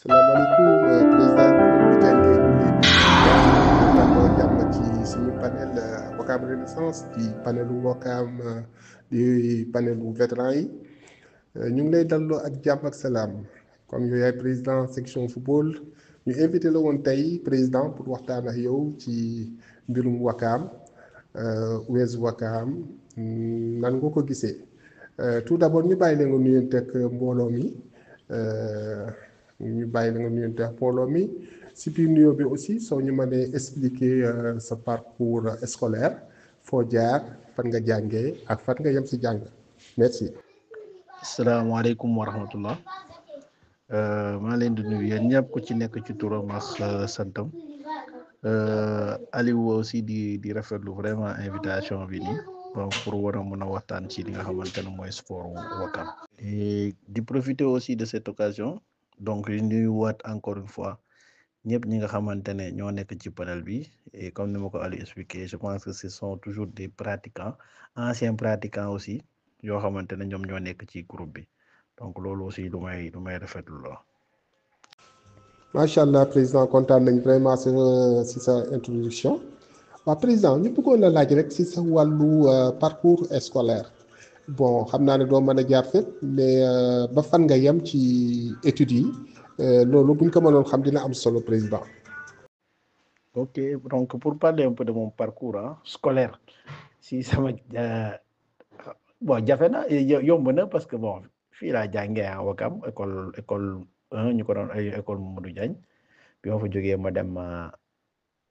salaamaaleykum président Mamadou Diagne ñu ngi lay nuyu di la ziar daloo jàmm ci suñu panel Wakaam Renaissance di panelu Wakaam di panelu vétéran yi ñu ngi lay dalloo ak jàmm ak salaam comme yow yaay président section football ñu invité la woon tey président pour waxtaan ak yow ci mbirum Wakaam US Wakaam nan nga ko gisee tout d'abord ñu bàyyi la nga nuyonteeg mbooloo mi. ñu bàyyi la nga nuyonte ak mbooloo mi si biir nuyoo bi aussi soo ñu mënee expliquer sa parcours scolaire foo jaar fan nga jàngee ak fan nga yem si jàng merci. asalaamaaleykum wa rahmatullah maa leen di nuyu yéen ñëpp ku ci nekk ci turam ak santam Aliou aussi di rafetlu vraiment invitation bi nii donc pour war a mën a waxtaan ci li nga xamante ne mooy sport Wakaam et di profiter aussi de cette occasion donc di nuyuwaat encore une fois ñëpp ñi nga xamante ne ñoo nekk ci panel bi et comme ni ma ko Aliou expliqué je pense que ce sont toujours des pratiquants anciens pratiquants aussi yoo xamante ne ñoom ñoo nekk ci groupe bi donc loolu aussi lu may rafetlu la. macha allah président kontaan nañ vraiment si sa introduction waaw président ñu bëggoon la laaj rek si sa wàllu parcours scolaire bon xam naa ne doo mën a jaar fépp mais ba fan nga yem ci études yi loolu buñ ko mënoon xam dina am solo président. ok donc pour parler un peu de mon parcours scolaire si sama bon jafe na yomb na parce que bon fii laa jàngee Wakaam école 1 ñu ko doon ay école Mamadou Diagne bi ma fa jógee ma dem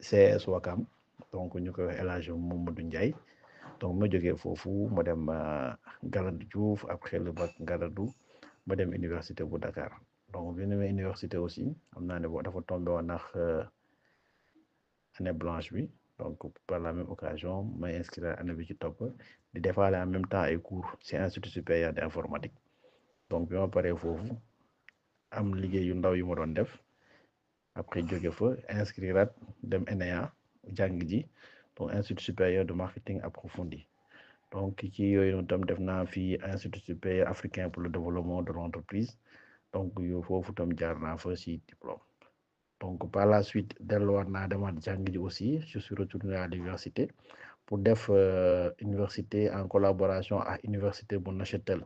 CS Wakaam donc ñu ko El Hadj Mamadou Ndiaye donc ma jógee foofu ma dem Galandou Diouf après le bac Galandou ma dem université bu Dakar donc bi ñu université aussi xam naa ne boo dafa tombé woon ndax année blanche bi donc par la même occasion may inscrire année bi ci topp di defaale en même temps ay cours ci institut supérieur d'informatique donc bi ma paree foofu am liggéey yu ndaw yu ma doon def après jóge fa inscrire dem ENEA jàng ji donc institut supérieur de marketing approfondi donc ci yooyu noonu tam def naa fii institut supérieur africain pour le développement de l'entreprise donc yow foofu tam jaar naa fa ci diplôme donc par la suite delluwaat naa demaat jàng ji aussi je suis retourné à l'université pour def université en collaboration ak université bu Neuchâtel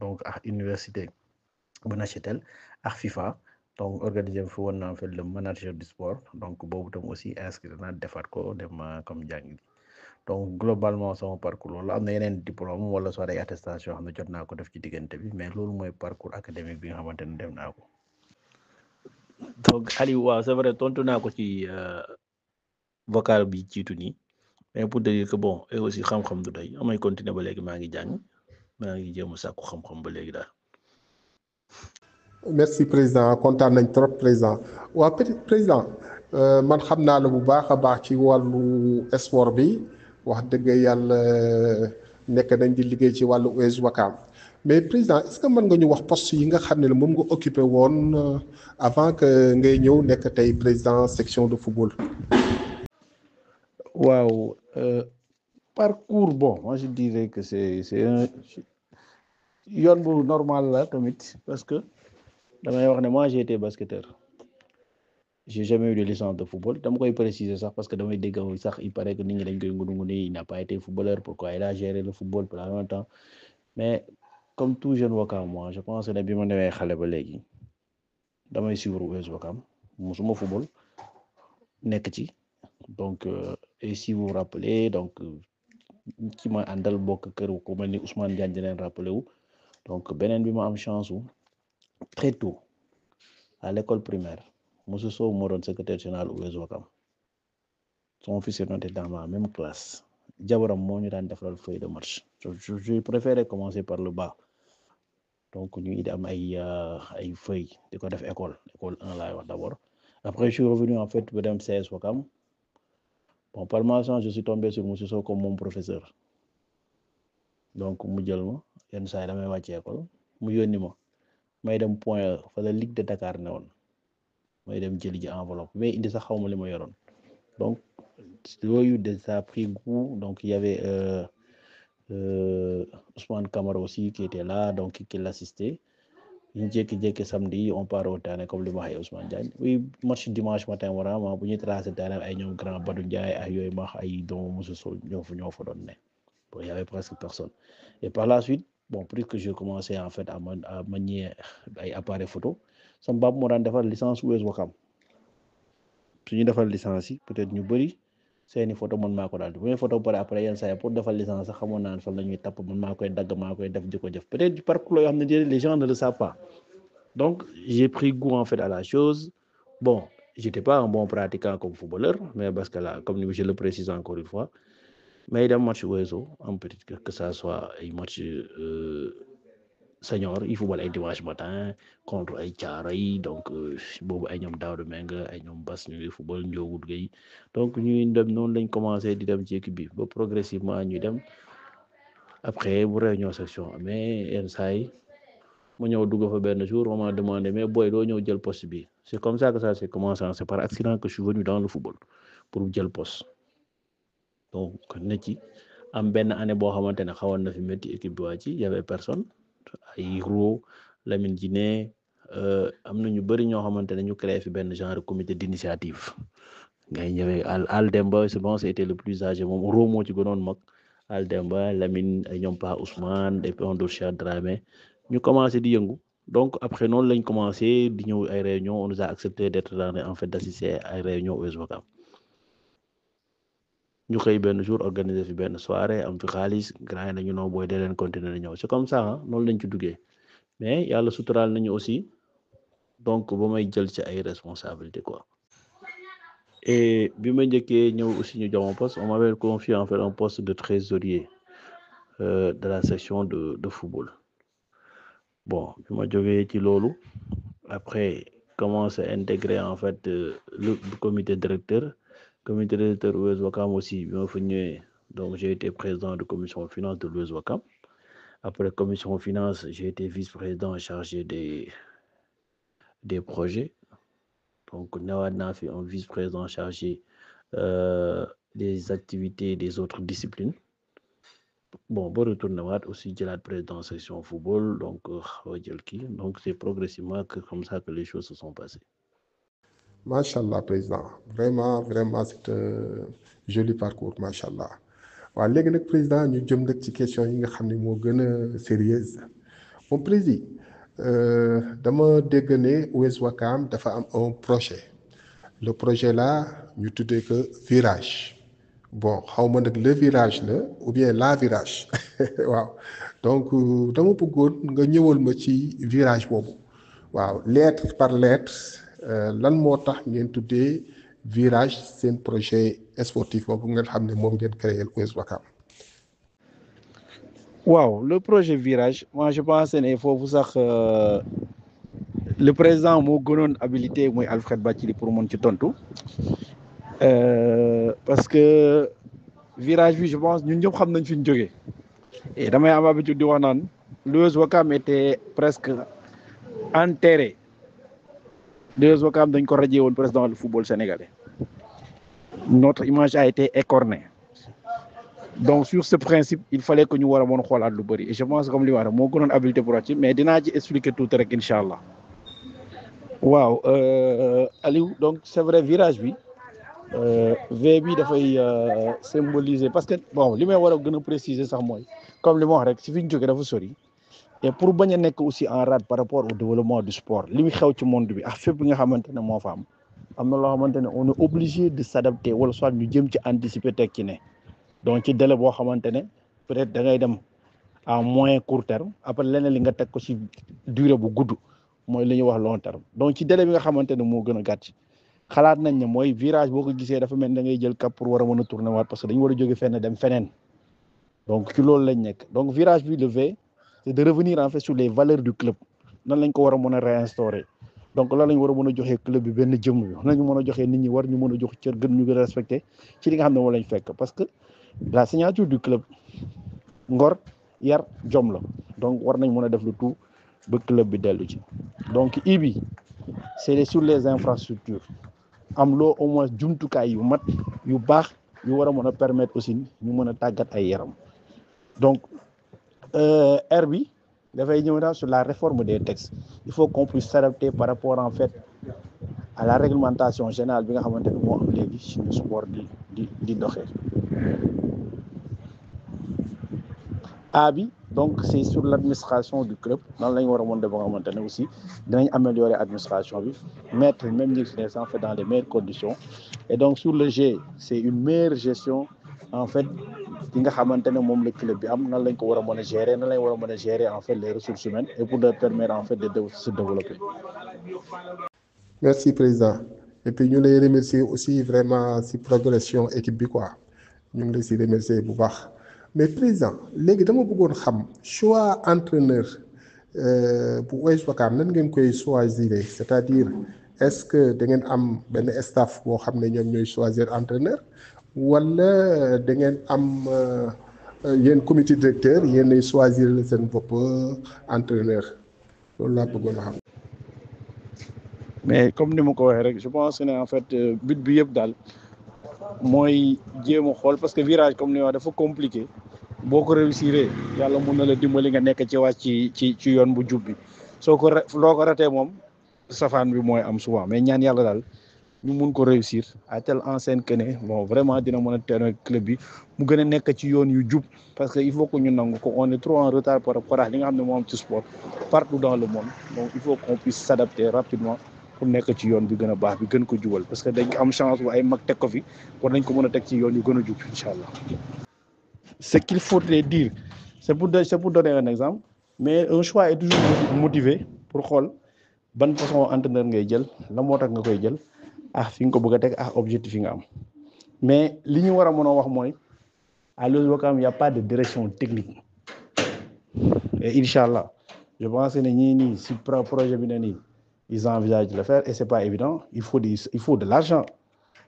donc ak université bu Neuchâtel ak FIFA donc organisé fi woon naa le manager du sport donc boobu tam aussi inscrit naa defaat ko dem comme jàng ji donc globalement sama parcours loolu am na yeneen diplôme wala soit ay attestation xam ne jot naa ko def ci diggante bi mais loolu mooy parcours académique bi nga xamante ne dem naa ko. donc Aliou waaw c'est vrai tontu naa ko ci vocal bi jiitu nii mais pour te dire que bon et aussi xam-xam du doy amay continuer ba léegi maa ngi jàng maa ngi jéem a sàkku xam-xam ba léegi daal. merci président kontaan nañ trop président waa président man xam naa la bu baax a baax ci wàllu sport bi wax dëgg yàlla nekk nañ di liggéey ci wàllu US Wakaam mais président est-ce que mën nga ñu wax poste yi nga xam ne moom nga occupé woon avant que ngay ñëw nekk tey président section de football. waaw parcours bon moi je dirais que c'est un yoon bu normal la tamit parce que damay wax ne moi j'ai été basketteur j'ai jamais eu de licence de football dama koy préciser sax parce que damay dégg sax il paraît que nit ñi dañ koy ngunu il n'a pas été footballeur pourquoi il a géré le football pendant longtemps mais comme tout jeune Wakaam moi je pense que bi ma newee xale ba léegi damay suivre US Wakaam musuma football nekk ci donc et si vous vous rappelez donc ci ma àndal bokk kër ku mel ni Ousmane Diagne di leen rappelé wu donc beneen bi ma am chance wu très tôt à l'école primaire Moussa Sow moo doon secrétaire général US Wakaam son fils était dans ma même classe jabaram moo ñu daan defal feuille de match je préférais commencer par le bas donc ñu ngi am ay feuilles di ko def école 1 laay wax d'abord après je suis revenu en fait ba dem CS Wakaam bon par malchance je suis tombé sur Moussa Sow comme mon professeur donc mu jël ma yenn saa yi damay wàcc école mu yónni ma may dem point E fa la Ligue de Dakar ne woon may dem jëli ji enveloppe mais indi sax xawma li ma yoroon donc yooyu ça a pris goût donc il y avait Ousmane Camara aussi qui était là donc qui l'assistait ñu jékki-jékki samedi on part au terrain comme li ma waxee Ousmane Diagne oui match dimanche matin vraiment bu ñuy tracé terrain ay ñoom grand Badou Ndiaye ay yooyu ma ay doomu Moussa Sow ñoo fa doon ne bon y avait presque personne et par la suite bon puisque j'ai commencé en fait à manier ay appareil photo sama baab moo daan defar licence US Ouakam su ñu defal licence yi peut-être ñu bëri seeni photo man maa ko daal bu may photo pare après yenn saa yi pour defal licence sax xamoon naa ne fan la ñuy tapp man maa koy dagg maa koy def di ko def peut-être parcours yoo xam ne les gens ne le savent pas donc j'ai pris goût en fait à la chose bon j'étais pas un bon pratiquant comme footballeur mais parce que là comme je le précise encore une fois mais dem match OSO en petit que ça soit ay match senior il football ay dimanche matin contre ay Thiaroye donc boobu ay ñoom Daouda Menga ay ñoom Bass ñu ngi football Ndiogou Gueye donc ñuy dem noonu lañ commencé di dem ci équipe bi ba progressivement ñuy dem après bu réunion section mais yenn saa yi ma ñëw dugg fa benn jour on m'a demandé mais boy doo ñëw jël poste bi c'est comme ça que ça s'est commencé c'est par accident que je suis venu dans le football pour jël poste donc ne ci am benn année boo xamante ne xawoon na fi métti équipe bi waa ci y avait personne ay Ro Lamine Djiné am na ñu bëri ñoo xamante ne ñu créé fi benn genre comité d'initiative ngay ñëwee Al Demba c'est bon c'était le plus âgé moom Ro moo ci gënoon mag Al Demba Lamine ay ñoom Pa Ousmane et puis on Cheikh Dramé ñu commencé di yëngu donc après noonu lañ commencé di ñëw ay réunion on nous a accepté d'être en fait d'assister ay réunion US Ouakam ñu xëy benn jour organiser fi benn soirée am fi xaalis grand yi nañu noo booy dee leen continuer na ñëw c'est comme ça noonu lañ ci duggee mais yàlla suturaal nañu aussi donc ba may jël ci ay responsabilités quoi et bi ma njëkkee ñëw aussi ñu jox ma poste on m'avait confié en fait un poste de trésorier de la section de football bon bi ma jógee ci loolu après commencé intégrer en fait le comité directeur US Ouakam aussi bi ma fa ñëwee donc j'ai été président de commission finance de l'US Ouakam après commission finance j'ai été vice-président chargé des projets donc newaat naa fi un vice-président chargé des activités des autres disciplines bon ba retourné waat aussi jëlaat président section football donc xaw a jël kii donc c'est progressivement que comme ça que les choses se sont passées. macha allah président vraiment c'est un joli parcours macha allah waaw léegi nag président ñu jëm nag ci question yi nga xam ne moo gën a sérieuse moom président dama dégg ne US Ouakam dafa am un projet le projet là ñu tuddee que virage bon xaw ma nag le virage la ou bien la virage waaw donc dama bëggoon nga ñëwal ma ci virage boobu waaw lettre par lettre lan moo tax ngeen tuddee virage seen projet sportif boobu nga xam ne moom ngeen créé US Ouakam. waaw le projet virage moi je pense ne foofu sax le président moo gënoon habilité mooy Alfred Bathily pour mën ci tontu parce que virage bi je pense ñun ñëpp xam nañ fi ñu jógee et damay am habitude di wax naan l'US Ouakam était presque enterré l'US Ouakam dañ ko radié woon presque dans le football sénégalais notre image a été écornée donc sur ce principe il fallait que ñu war a mën xoolaat lu bëri et je pense comme li wax moo gënoon habilité pour ci mais dinaa ci expliquer tuuti rek incha allah waaw Aliou donc c'est vrai virage bi V bi dafay symboliser parce que bon li may war a gën a préciser sax mooy comme li ma wax rek si fi ñu jógee dafa sori et pour bañ a nekk aussi en rade par rapport au développement du sport li mu xew ci monde bi ak fépp nga xamante ne moo fa am na loo xamante ne on est obligé de s'adapter wala soit ñu jëm ci anticiper teg ci ne donc ci délai boo xamante ne peut-être da ngay dem à moyen court terme après leneen li nga teg ko ci durée bu gudd mooy li ñuy wax long terme donc ci délai bi nga xamante ne moo gën a gàtt xalaat nañ ne mooy virage boo ko gisee dafa mel da ngay jël cap pour war a mën a tourner waat parce que dañu war a jóge fenn dem feneen donc ci loolu lañ nekk donc virage bi le V c'est de revenir en fait sur les valeurs du club nan lañ ko war a mën a réinstaurer donc loolu lañ war a mën a joxee club bi benn jëmm bi nañu mën a joxee nit ñi war ñu mën a jox cër gën ñu gën a respecté ci li nga xam ne moo lañ fekk parce que la signature du club ngor yar jom la donc war nañ mën a def le tout ba club bi dellu ci donc bi c'est sur les infrastructures am loo au moins jumtukaay yu mat yu baax yu war a mën a permettre aussi ñu mën a tàggat ay yaram donc R bi dafay ñëw daal sur la réforme des textes. Il faut qu'on puisse s'adapter par rapport en fait à la réglementation générale bi nga xamante ne moo am léegi suñu sport di doxee. A bi donc c'est sur l'administration du club nan la ñu war a mën de ba nga xamante ne aussi dinañ améliorer administration bi mettre même les en fait dans les meilleures conditions et donc sur le G c'est une meilleure gestion en fait bi nga xamante ne moom la club bi am nan lañ ko war a mën a gérer nan lañ war a mën a gérer en fait les ressources humaines et pour leur permettre en fait de se développer. Merci président et puis ñu lay remercier aussi vraiment si progression équipe bi quoi ñu ngi lay si remercier bu baax. Mais président léegi dama bëggoon xam choix entraîneur bu US Ouakam nan ngeen koy choisir c'est-à-dire est-ce que da ngeen am benn staff boo xam ne ñoom ñooy choisir entraîneur wala da ngeen am yéen comité directeur yéen ay choisir seen bopp entraîneur loolu laa bëggoon a xam. Mais comme ni ma ko waxee rek je pense que ne en fait but bi yëpp daal mooy jéem a xool parce que virage comme ni wax dafa compliqué boo ko réussir yàlla mun na la dimbali nga nekk ci wàcc ci yoon bu jub bi soo ko loo ko ratee moom safaan bi mooy am souvent mais ñaan yàlla daal ñu mun ko réussir à telle enseigne que ne bon vraiment dina mën a teew club bi mu gën a nekk ci yoon yu jub parce que il faut que ñu nangu ko on est trop en retard par rapport à li nga xam ne moo am ci sport partout dans le monde donc il faut qu'on puisse s'adapter rapidement pour nekk ci yoon bi gën a baax bi gën ko jubal parce que dañ am chance bu ay mag teg ko fi war nañ ko mën a teg ci yoon yu gën a jub incha allah. Ce qu'il faudrait dire c'est pour donner un exemple mais un choix est toujours motivé pour xool ban façon entraîneur ngay jël la moo tax nga koy jël fi nga ko bëgg a teg objectif yi nga am mais li ñu war a mën a wax mooy à l'US Ouakam il y a pas de direction technique et incha allah je pense que ne ñii nii si projet bi ne nii ils envisagent de le faire et c'est pas évident il faut de l'argent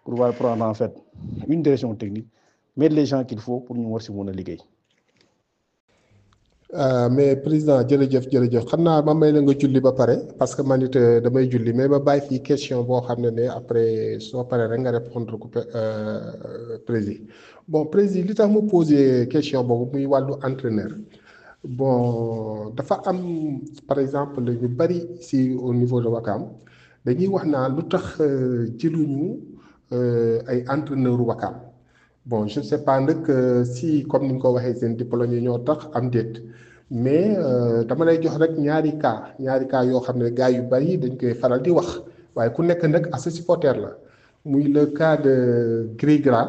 pour pouvoir prendre en fait une direction technique mettre les gens qu'il faut pour ñu war si mën a liggéey. Mais président jërëjëf xam naa ma may la nga julli ba pare parce que man it damay julli mais ma bàyyi fii question boo xam ne après soo paree rek nga répondre ko président bon président li tax mu poser question boobu muy wàllu entraîneur bon dafa am par exemple ñu bari si au niveau de Ouakam dañuy wax naa lu tax jëluñu ay entraîneur Ouakam bon je ne sais pas nag si comme ni nga ko waxee seen diplôme yi ñoo tax am déet mais dama lay jox rek ñaari cas yoo xam ne gars yu bari dañ koy faral di wax waaye ku nekk nag as supporter la muy le cas de Gris-Gras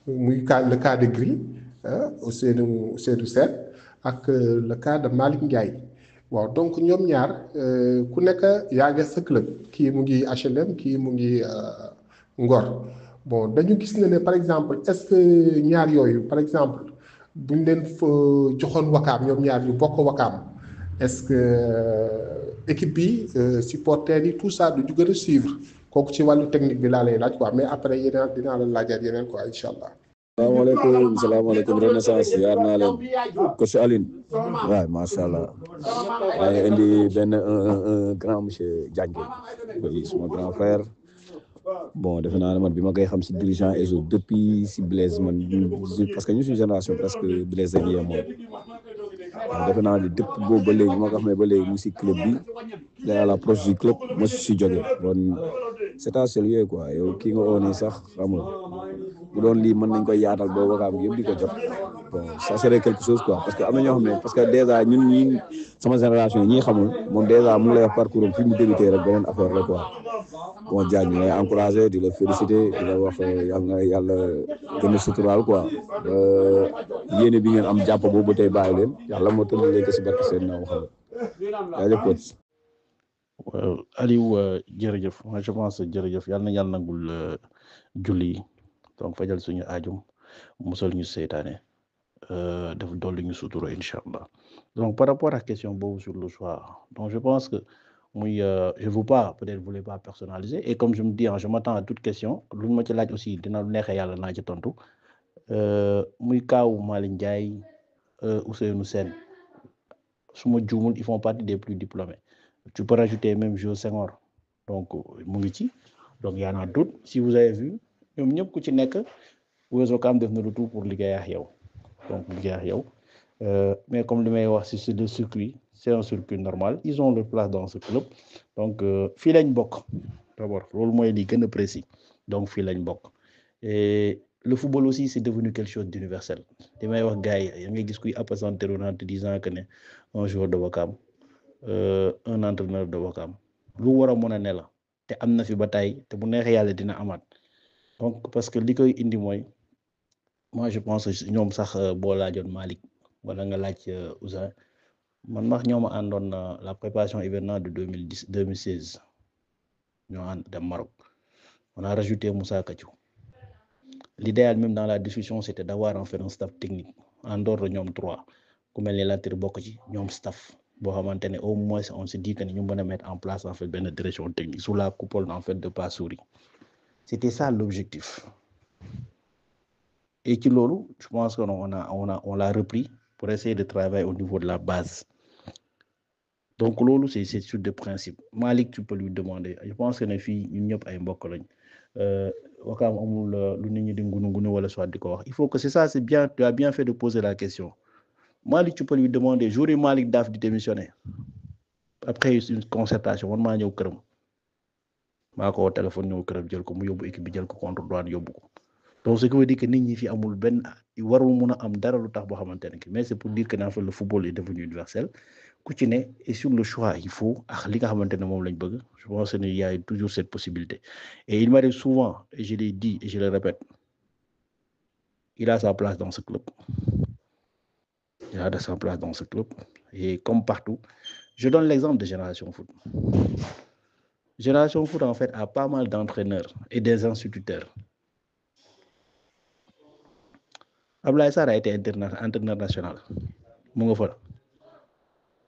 muy le cas de Gris Ousseynou Sène ak le cas de Malick Ndiaye waaw donc ñoom ñaar ku nekk yaa ngi sa club kii mu ngi HLM kii mu ngi Ngor. Bon dañu gis ne par exemple est-ce que ñaar yooyu par exemple buñ leen fa joxoon Ouakam ñoom ñaar ñu bokk Ouakam est-ce que équipe bi supporters yi tout ça du ñu gën a suivre kooku ci wàllu technique bi laa lay laaj quoi mais après yeneen dinaa la laajaat yeneen quoi incha allah. salaamaaleykum Renaissance yaar naa leen coach Aline waaw macha allah maa ngi indi benn un grand monsieur Diagne oui suma grand frère. Bon defe naa ne man bi ma koy xam si dirigeant et depuis si Blaise man parce que ñu suñu génération presque Blaise ak yee moom waaw defe naa ne depuis boobu ba léegi ma ko xamee ba léegi mu si club bi à l'approche du club ma si jóge bon c'est à saluer quoi yow kii nga oo nii sax xam nga bu doon lii mën nañ koy yaatal ba Ouakam yëpp di ko jot bon ça serait quelque chose quoi parce que am na ñoo xam ne parce que déjà ñun ñii sama génération yi ñi xamul moom déjà mu ngi lay wax parcours fi mu débuté rek beneen affaire la quoi bon Diagne ñu lay encouragé di la féliciter di la wax yàlla gën a suturaal quoi yéene bi ngeen am jàpp boobu tey bàyyi leen yàlla moo tënk leen ko si barke seen naaw xam nga jaajëf coach. waaw Aliou jërëjëf moi je pense jërëjëf yàlla na yàlla nangul julli yi donc fajal suñu aajum musal ñu seytaane def dolli ñu sutura incha allah donc par rapport à question boobu sur le choix donc je pense que muy je veux pas peut-être voulais pas personnaliser et comme je me dis je m'attends à toute question lu ma ci laaj aussi dina lu neexee yàlla naa ci tontu muy kaawu Malick Ndiaye Ousseynou Sène su ma juumul ils font partie des plus diplômés tu peux rajouter même Jo Senghor donc mu ngi ci donc y en a d'autres si vous avez vu ñoom ñëpp ku ci nekk US Ouakam def na le tout pour liggéey ak yow donc liggéey ak yow mais comme li may wax si le circuit c'est un circuit normal, ils ont leur place dans ce club. Donc, fii lañ bokk d'abord loolu mooy li gën a précis donc fii lañ bokk et le football aussi c'est devenu quelque chose d'universel li may wax gars yi ngay gis kuy appesanteur en te disant que ne un joueur de Ouakam un entraîneur de Ouakam lu war a mën a ne la te am na fi ba tey te bu neexee yàlla dina amaat donc parce que li koy indi mooy moi je pense que ñoom sax boo laajoon Malick wala nga laaj Ousin man max ñoo ma àndoon la préparation hivernale de 2016 ñoo ànd dem Maroc on a rajouté Moussa Katchou. L'idéal même dans la discussion c'était d'avoir en fait un staff technique en dehors de ñoom trois ku mel ni Latir bokk ci ñoom staff boo xamante ne au moins on se dit que ñu mën a mettre en place en fait benn direction technique sous la coupole en fait de Passouri. C'était ça l'objectif et ci loolu je pense que on l'a repris pour essayer de travailler au niveau de la base. Donc loolu c'est sur des principes Malick tu peux lui demander je pense que ne fii ñun ñëpp ay mbokk lañ Ouakam amul lu nit ñi di ngunu wala soit di ko wax il faut que c'est ça c'est bien tu as bien fait de poser la question Malick tu peux lui demander jour yi Malick Daaf di démissionner après une concertation man maa ñëw këram maa ko woo téléphone ñëw këram jël ko mu yóbbu équipe bi jël ko contre douane yóbbu ko donc ce qui veut dire que nit ñi fi amul benn warul mun a am dara lu tax boo xamante ne mais c'est pour dire que en fait le football est devenu universel ku ci ne et sur le choix il faut ak li nga xamante ne moom lañ bëgg je pense qu'il y a toujours cette possibilité et il m'arrive souvent et je l'ai dit et je le répète il a sa place dans ce club et comme partout je donne l'exemple de Génération Foot. Génération Foot en fait a pas mal d'entraîneurs et des instituteurs. Ablaye Sarr a été entraîneur national mu nga fa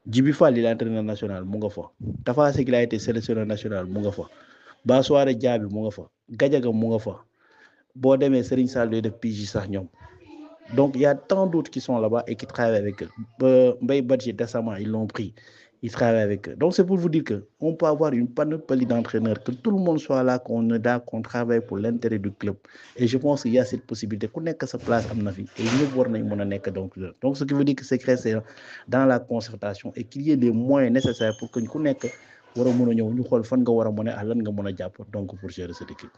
Djibi Fall il est entraîneur national mu nga fa Tafa Seck il a été sélectionneur national mu nga fa Bassoire Diaby mu nga fa Gadiaga mu nga fa boo demee Serigne Sall doy def PJ sax ñoom donc il y a tant d'autres qui sont là-bas et qui travaillent avec eux Mbaye Badji récemment ils l'ont pris ils travaillent avec eux donc c'est pour vous dire que on peut avoir une panoplie d'entraîneurs que tout le monde soit là qu'on travaille pour l'intérêt du club et je pense qu'il y a cette possibilité ku nekk sa place am na fi et ñëpp war nañ mën a nekk donc ce qui veut dire que c'est dans la concertation et qu'il y ait les moyens nécessaires pour que ku nekk war a mën a ñëw ñu xool fan nga war a mën a lan nga mën a jàpp donc pour gérer cette équipe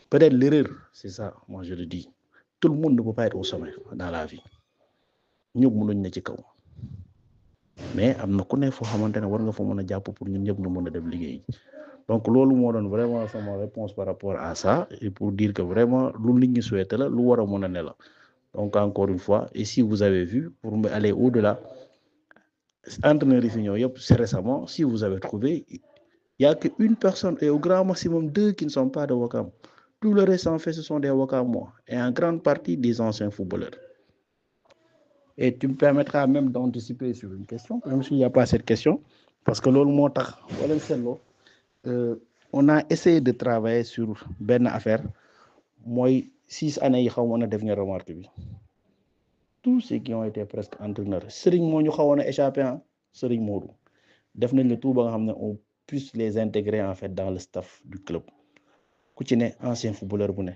peut-être l'erreur c'est ça moi je le dis tout le monde ne peut pas être au sommet dans la vie ñëpp mënuñ na ci kaw mais am na ku ne foo xamante ne war nga fa mën a jàpp pour ñun ñëpp ñu mën a def liggéey donc loolu moo doon vraiment sama réponse par rapport à ça et pour dire que vraiment lu nit ñi souhaité la lu war a mën a ne la donc encore une fois et si vous avez vu pour aller au-delà entraîneur yi fi ñëw yëpp c'est récemment si vous avez trouvé il y a qu'une personne et au grand maximum 2 qui ne sont pas de Ouakam tout le reste en fait ce sont des Ouakamois et en grande partie des anciens footballeurs. Et tu me permettras même d'anticiper sur une question, même s'il n'y a pas cette question, parce que on a essayé de travailler sur benn affaire, moi 6 années yi xaw ma devenir remarque bi. Tous ceux qui ont été presque entraîneurs, Serigne moo ñu xawoon a échappé Serigne Modou def nañ le tout ba nga xam ne on puisse les intégrer en fait dans le staff du club. Ku ci ne ancien footballeur bu ne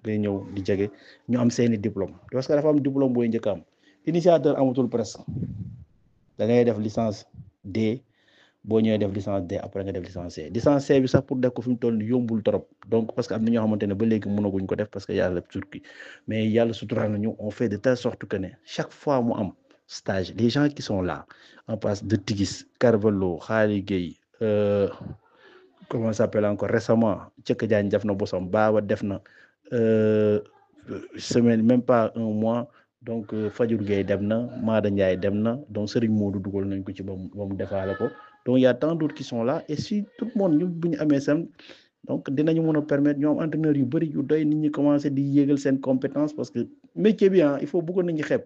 day ñëw di jege ñu am seeni diplôme parce que dafa am diplôme booy njëkk am initiateur amatul presque da ngay def licence D boo ñëwee def licence D après nga def licence C licence C bi sax pour def ko fi mu toll yombul trop donc parce que am na ñoo xamante ne ba léegi mënaguñ ko def parce que yàlla surki mais yàlla suturaal nañu on fait de telle sorte que ne chaque fois mu am stage les gens qui sont là en place de Tigis Carvalho Khali Gueye comment ça s'appelle encore récemment Cëkk Diagne def na bosam Baba def na semaine même pas un mois donc Fadiour Gueye dem na Maada Ndiaye dem na donc Serigne Modou dugal nañ ko ci ba mu defaale ko donc il y a tant d'autres qui sont là et si tout le monde ñu bu ñu amee sam donc dinañu mën a permettre ñoom entraîneurs yu bëri yu doy nit ñi commencer di yéegal seen compétence parce que métier bi il faut bëggoon nañu xeeb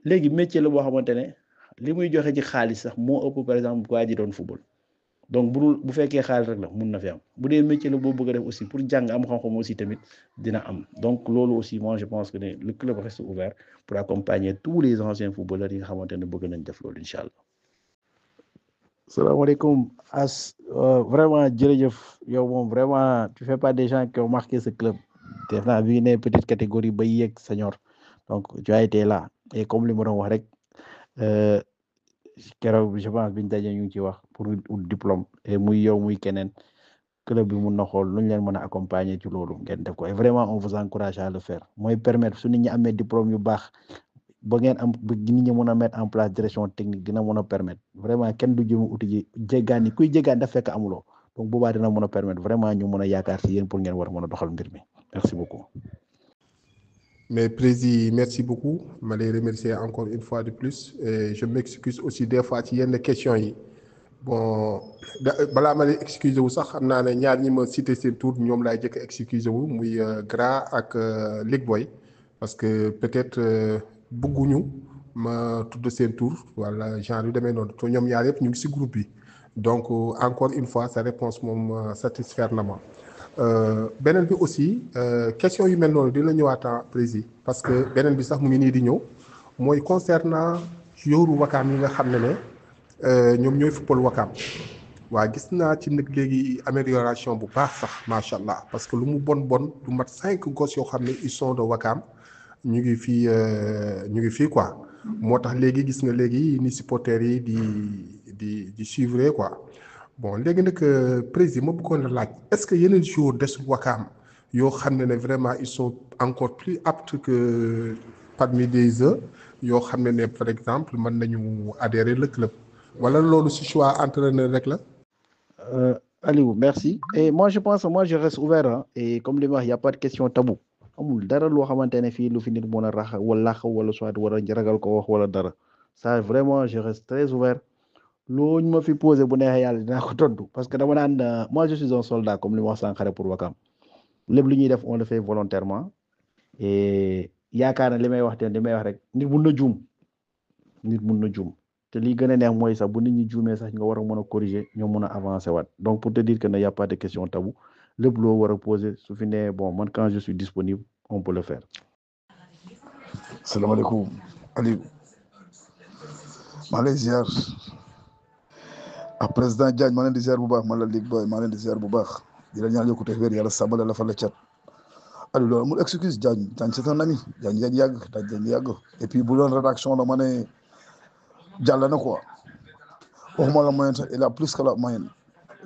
léegi métier la boo xamante ne li muy joxe ci xaalis sax moo ëpp par exemple waa ji doon football donc bu fekkee xaalis rek la mun na fi am bu dee métier la boo bëgg a def aussi pour jàng am xam-xam aussi tamit dina am donc loolu aussi moi je pense que ne le club reste ouvert pour accompagner tous les anciens footballeurs yi nga xamante ne bëgg nañ def loolu incha allah. salaamaaleykum As vraiment jërëjëf yow moom vraiment tu fais pas des gens qui ont marqué ce club def naa bi ne petite catégorie ba yegg senior donc tu as été là et comme li ma doon wax rek keroog je pense biñ daje ñu ngi ci wax pour ut diplôme et muy yow muy keneen club bi mun na xool lu ñu leen mën a accompagner ci loolu ngeen def ko et vraiment on vous encourage à le faire mooy permettre su nit ñi amee diplôme yu baax ba ngeen am ba nit ñi mën a mettre en place direction technique dina mën a permettre vraiment kenn du jëm uti ji jéggaan kuy jéggaan daf fekk amuloo donc boobaa dina mën a permettre vraiment ñu mën a yaakaar si yéen pour ngeen war a mën a doxal mbir mi merci beaucoup. Mais Président, merci beaucoup. Je les remercier encore une fois de plus. Et je m'excuse aussi des fois ci yenn questions yi. Bon balaa ma lay excusé wu sax xam naa ne ñaar ñi ma cité seen tour ñoom laay jëkk excusé wu muy Gra ak Ligue Boy parce que peut-être bëgguñu ma tudd seen tour wala genre yu demee noonu te ñoom ñaar yëpp ñu ngi ci groupe bi donc encore une fois sa réponse moom satisfaire na ma beneen bi aussi question yu mel noonu dina ñëwaat président parce que beneen bi sax mu ngi nii di ñëw mooy concernant yóoru Wakaam yi nga xam ne ñoom ñooy football Wakaam waa gis naa ci nag léegi amélioration bu baax sax macha allah parce que lu mu bon lu mat 5 gosses yoo xam ne ils sont de Wakaam ñu ngi fii quoi moo tax léegi gis nga léegi ni supporters yi di suivre quoi bon léegi nag président ma bëggoon la laaj est-ce que yeneen joueurs desul Wakaam yoo xam ne vraiment ils sont encore plus aptes que parmi des eux yoo xam ne par exemple mën nañu adhérer le club. Voilà loolu ci choix entraîneur rek la. Aliou merci et moi je pense je reste ouvert hein, et comme li ma wax y a pas de question tabou amul dara loo xamante ne fii lu fi nit mën a rax wala soit war a ragal ko wax wala dara ça vraiment je reste très ouvert loo ñu ma fi posé bu neexee yàlla dinaa ko tontu parce que dama naan moi je suis un soldat comme li ma wax sànq rek pour Wakaam lépp lu ñuy def on le fait volontairement et yaakaar na li may wax rek nit mun na juum. te li gën a neex mooy sax bu nit ñi juumee sax nga war a mën a corriger ñoo mën a avancer waat donc pour te dire que ne y a pas de question tabou lépp loo war a poser su fi nee bon man quand je suis disponible on peut le faire. salaamaaleykum Aliou maa lay ziar ak président Diagne maa leen di ziar bu baax man la Ligue Boy maa leen di ziar bu baax di la ñaan yokkute wér yàlla sàmmale la fa la cat Aliou loolu amul excuse Diagne c'est un ami Diagne yàgg et puis bu doon rédaction la ma ne jàll na quoi waxuma la moyenne sax il a plus que la moyenne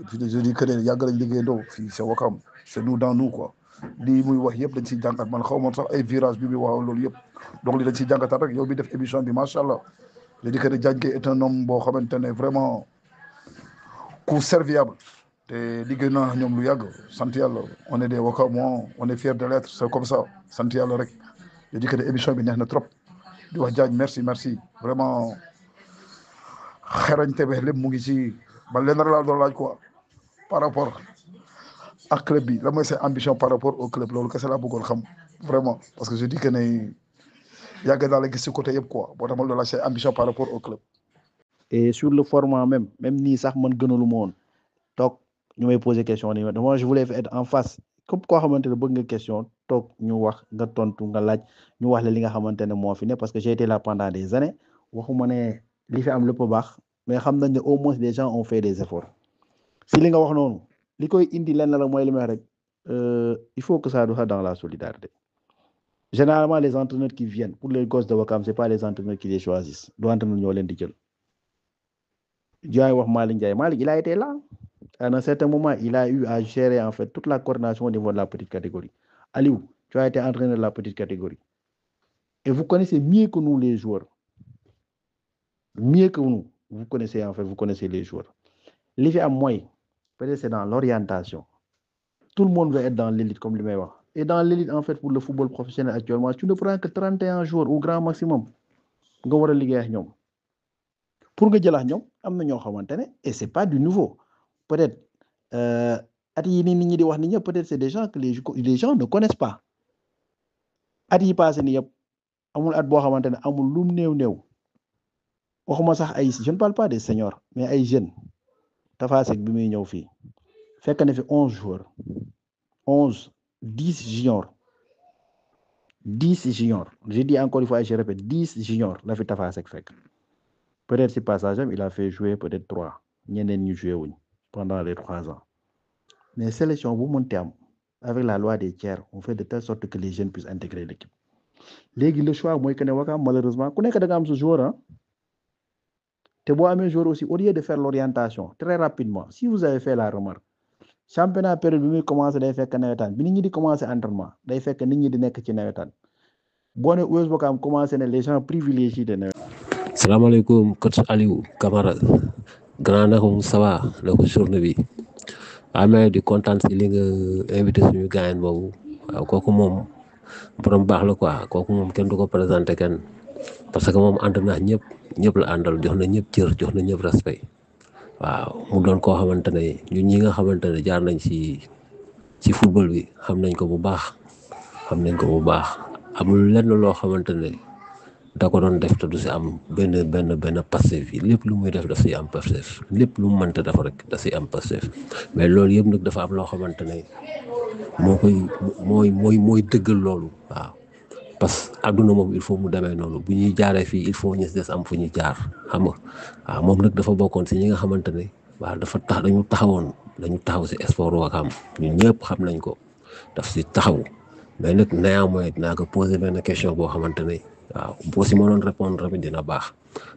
et puis je dis que ne yàgg lañ liggéeyandoo fii c'est Wakaam c'est nous dans nous quoi lii muy wax yëpp dañ ciy jàngat man xaw ma sax ay virage bi muy wax loolu yëpp donc li dañ ciy jàngatat rek yow bi def émission bi macha allah je dis que ne Diagne est un homme boo xamante ne vraiment ku serviable te liggéey naa ñoom lu yàgg sant yàlla on est des Wakamois on est fiers de l'être c'est comme ça sant yàlla rek je dis que ne émission bi neex na trop di wax Diagne merci vraiment. xerañte be lépp mu ngi ci ba leen laa doon laaj quoi par rapport ak club bi la mooy seen ambition par rapport au club loolu kese laa bëggoon xam vraiment parce que je dis que ne yàgg naa la gis ci côté yëpp quoi boo tax ma doon laaj seen ambition par rapport au club. et sur le format même nii sax man gënalu ma woon toog ñu may poser question nii moi je voulais être en face képp koo xamante ne bëgg nga question toog ñu wax nga tontu nga laaj ñu wax la li nga xamante ne moo fi ne parce que j'ai été là pendant des années waxuma ne. li fi am lépp baax mais xam nañ ne au moins des gens ont fait des efforts si li nga wax noonu li koy indi lenn la mooy li may rek il faut que ça soit dans la solidarité généralement les entraîneurs qui viennent pour les gosses de Wakaam c'est pas les entraîneurs qui les choisissent du entraîneur ñoo leen di jël jaay wax Malick Ndiaye il a été là à un certain moment il a eu à gérer en fait toute la coordination au niveau de la petite catégorie Aliou tu as été entraîneur de la petite catégorie et vous connaissez mieux que nous les joueurs mieux que nous vous connaissez les joueurs li fi am mooy peut-être c'est dans l'orientation tout le monde veut être dans l'élite comme li may wax et dans l'élite en fait pour le football professionnel actuellement tu ne prends que 31 joueurs au grand maximum nga war a liggéey ak ñoom pour nga jël ak ñoom am na ñoo xamante ne et c'est pas du nouveau peut-être at yi ni nit ñi di wax ni ñëpp peut-être c'est des gens que les gens ne connaissent pas at yi passé ni yëpp amul at boo xamante ne amul lum néew waxuma sax ay je ne parle pas des seniors mais ay jeunes Tafa Seck bi muy ñëw fii fekk na fi 11 joueurs 10 juniors je dis encore une fois je répète 10 juniors la fi Tafa Seck fekk peut-être si passage am il a fait jouer peut-être 3 ñeneen ñu joué wuñ pendant les 3 ans mais sélection bu mënti am avec la loi des tiers on fait de telle sorte que les jeunes puissent intégrer l'équipe léegi le choix mooy que ne Wakaam malheureusement ku nekk da nga am sa joueur te boo amee joueur aussi au lieu de faire l'orientation très rapidement si vous avez fait la remarque championnat période bi muy commencé day fekk nawetaan bi nit ñi di commencé entraînement day fekk nit ñi di nekk ci nawetaan boo ne US Ouakam commencé ne les gens privilégiés de nawetaan. salaamaaleykum coach Aliou Camara grand naka ça va naka journée bi amee di kontaan si li nga invité suñu gaayen boobu waaw kooku moom borom baax la quoi kooku moom kenn du ko présenté kenn parce que moom ànd na ñëpp la àndal jox na ñëpp cër jox na ñëpp respect waaw mu doon koo xamante ne ñun ñi nga xamante ne jaar nañ ci football bi xam nañ ko bu baax amul lenn loo xamante ne da ko doon def te du si am benn Pastef yi lépp lu muy def daf si am Pastef lépp lu mu mënta def rek da si am Pastef mais loolu yëpp nag dafa am loo xamante ne mooy dëggal loolu waaw parce que àdduna moom il faut mu demee noonu bu ñuy jaaree fii il faut ñu des am fu ñu jaar xam nga waaw moom nag dafa bokkoon si ñi nga xamante ne waaw dañu taxaw si sport Ouakam ñun ñëpp xam nañ ko daf si taxaw mais nag néanmoins dinaa ko poser benn question boo xamante ne waaw boo si mënoon répondre tamit dina baax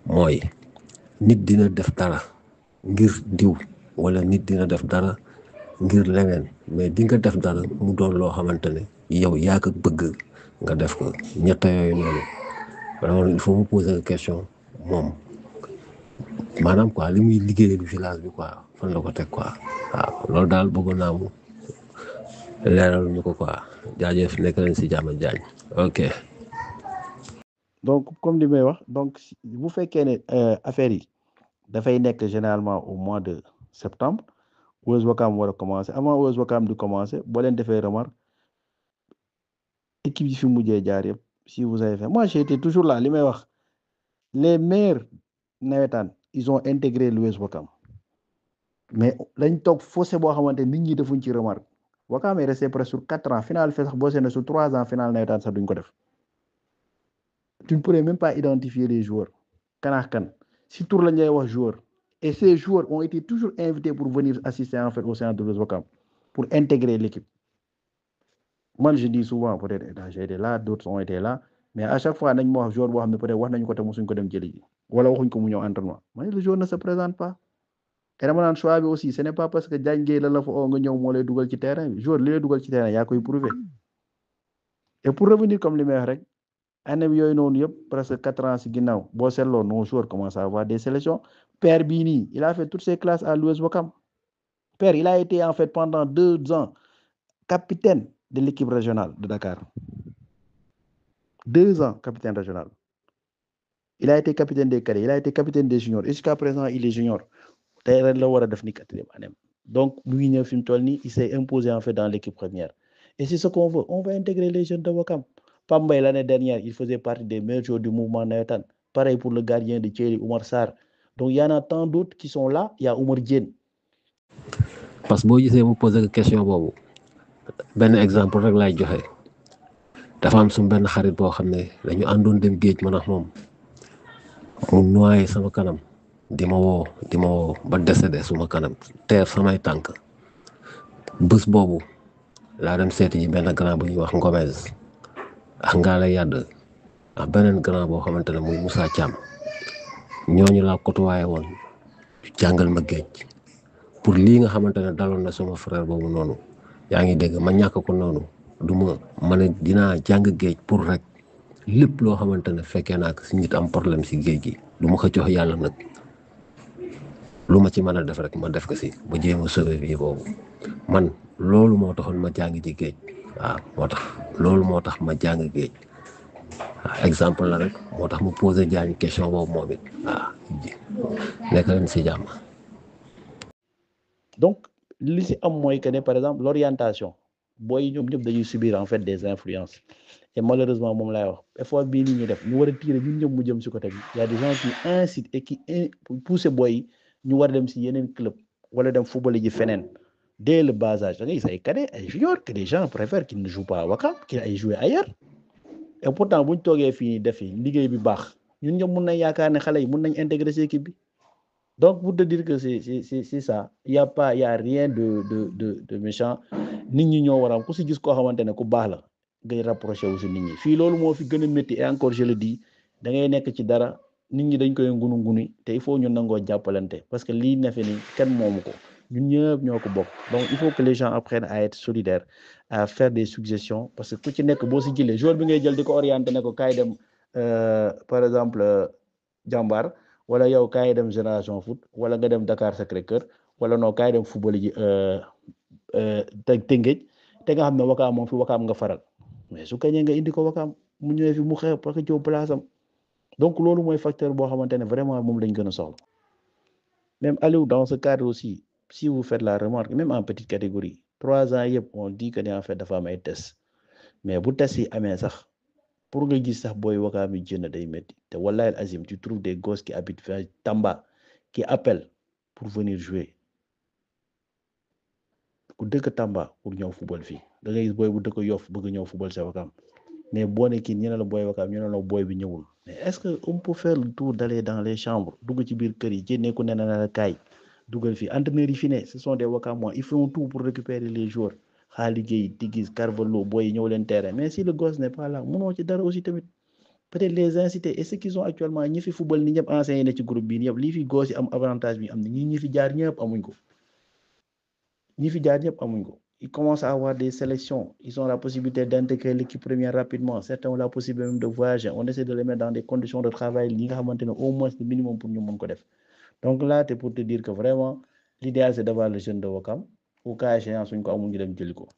mooy nit dina def dara ngir diw wala nit dina def dara ngir leneen mais di nga def dara mu doon loo xamante ne yow yaa ko bëgg nga def ko ñett yooyu noonu vraiment il faut mu poser question moom maanaam quoi li muy liggéeyal village bi quoi fan la ko teg quoi waaw loolu daal bëggoon naa mu leeral ñu ko quoi jaajëf nekk leen si jàmm jaañ ok. donc comme li may wax donc bu fekkee ne affaire yi dafay nekk généralement au mois de septembre US Ouakam war a commencer avant US Ouakam di commencer boo leen defee remarque équipe yi fi mujjee jaar yëpp si vous avez fait moi j'ai été toujours là li may wax les meilleurs nawetaan ils ont intégré l'US Ouakam mais lañ toog fossé boo xamante nit ñi defuñ ci remarque Ouakam est resté presque sur 4 ans final fait sax boo seene sur 3 ans final nawetaan sax duñ ko def. Tu ne pourrais même pas identifier les joueurs. Kan. Si tout le monde est joueur. Et ces joueurs ont été toujours invités pour venir assister en fait au sein de l'US Ouakam, pour intégrer l'équipe. Moi, je dis souvent, peut-être j'ai été là, d'autres ont été là, mais à chaque fois, nous avons un joueur qui peut-être wax nañu ko té musuñ ko dem jëli wala waxuñ ko mu ñëw entraînement. Mais le joueur ne se présente pas. Et dama naan choix bi aussi, ce n'est pas parce que Diagne Gueye la fa nga ñëw moo lay dugal ci terrain bi. Joueur li lay dugal ci terrain yaa koy prouver. Et pour revenir comme li may wax rek année bi yooyu noonu yëpp presque 4 ans si ginnaaw boo seetloo nos joueurs commencent à avoir des sélections. Père bii nii il a fait toutes ses classes à l'US Ouakam. Père il a été en fait pendant 2 ans capitaine de l'équipe régionale de Dakar. 2 ans capitaine régional. Il a été capitaine des cadets, il a été capitaine des juniors. Et jusqu'à présent il est junior. tey ren la war a def ni 4e année. Donc bu ñu ñëw fi mu toll nii il s'est imposé en fait dans l'équipe première. Et c'est ce qu'on veut. On va intégrer les jeunes de Ouakam. Pambay l'année dernière, il faisait partie des meilleurs joueurs du mouvement Nawetan. Pareil pour le gardien de Thierry, Oumar Sarr. Donc il y en a tant d'autres qui sont là. Il y a Oumar Diène. Parce que boo gisee mu posé question boobu benn exemple rek laay joxe dafa am suñu benn xarit boo xam ne dañu àndoon dem géej man ak moom mu noyé sama kanam di ma woo ba décédé suma kanam teer samay tànk bés boobu laa dem seeti ji benn grand bu ñuy wax Ngomez ak Ngala Yàdd ak beneen grand boo xamante ne muy Moussa Thiam ñooñu laa côtoyé woon jàngal ma géej pour lii nga xamante ne daloon na sama frère boobu noonu yaa ngi dégg ma ñàkk ko noonu ma ne dinaa jàng géej pour rek lépp loo xamante ne fekkee naa ko si nit am problème si géej gi du ma ko jox yàlla nag lu ma ci mën a def rek ma def ko si ba jéem a sauver vie boobu man loolu moo taxoon ma jàng ci géej waaw moo tax ma jàng géej waaw exemple la rek moo tax mu posé Diagne question boobu moom it waaw nekk leen si jàmm. Donc li si am mooy que ne par exemple l'orientation booy ñoom ñëpp dañuy subir en fait des influences et malheureusement moom laay wax effort bii ni ñu def ñu war a tirer ñun ñëpp mu jëm si côté bi y a des gens qui incitent et qui poussent booy ñu war a dem si yeneen club wala dem football ji feneen dès le bas âge da ngay gis ay cadets ay juniors que des gens préfèrent qu'ils ne jouent pas à Ouakam qu'ils aillent jouer ailleurs et pourtant bu ñu toogee fii def yi liggéey bi baax ñun ñëpp mun nañ yaakaar ne xale yi mun nañ intégrer ci équipe bi. Donc, pour te dire que c'est ça, il y a rien de méchant. Nit ñi ñoo war a ku si gis koo xamante ne ku baax la ngay rapproché wu si nit ñi fii loolu moo fi gën a métti et encore je le dis da ngay nekk ci dara nit ñi dañ koy ngunu te il faut ñu nangoo jàppalante parce que lii nefe ni kenn moomu ko ñun ñëpp ñoo ko bokk donc il faut que les gens apprennent à être solidaires à faire des suggestions parce que ku ci nekk boo si jëlee joueur bi ngay jël di ko orienté ne ko kaay dem par exemple jàmbaar wala yow kaay dem Génération Foot wala nga dem Dakar Sacré-Cœur wala non kaay dem football ji Tëngéej te nga xam ne Wakaam moom fi Wakaam nga faral mais su kañee nga indi ko Wakaam mu ñëwee fi mu xeex parce que jow place am donc loolu mooy facteur boo xamante ne vraiment moom lañ gën a soxla même Aliou dans ce cadre aussi si vous faites la remarque même en petite catégorie 3 ans yëpp on dit que ne en fait dafa am ay tests mais bu tests yi amee sax pour nga gis sax booy Wakaam yi jënd day métti te wallahi azim tu trouves des gosses qui habitent vers Tamba qui appellent pour venir jouer ku dëkk Tamba pour ñëw football fii da ngay gis booy bu dëkk Yoff bëgg ñëw football sa Wakaam mais boo ne kii ñu ne la booy Wakaam ñu ne la booy bi ñëwul mais est-ce que on peut faire le tour d'aller dans les chambres dugg ci biir kër yi génne ku ne na la kaay dugal fii entraîneurs yi fi ne ce sont des Wakamois ils font tout pour récupérer les joueurs Xaali Gueye Tigis Carvalho booy yi ñëw leen terrain mais si le gosse n'est pas là mënoo ci dara aussi tamit peut-être les inciter et ce qu'ils ont actuellement ñi fi football ni ñëpp anciens yi ne ci groupe bi ñëpp lii fi gosse yi am avantage bi am na ñi fi jaar ñëpp amuñ ko ils commencent à avoir des sélections ils ont la possibilité d'intégrer l'équipe première rapidement certains ont la possibilité même de voyager on essaie de les mettre dans des conditions de travail li nga xamante ne au moins le minimum pour ñu mën ko def donc là c'est pour te dire que vraiment l'idéal c'est d'avoir le jeune de Ouakam au cas échéant suñ ko amul ñu dem jëli ko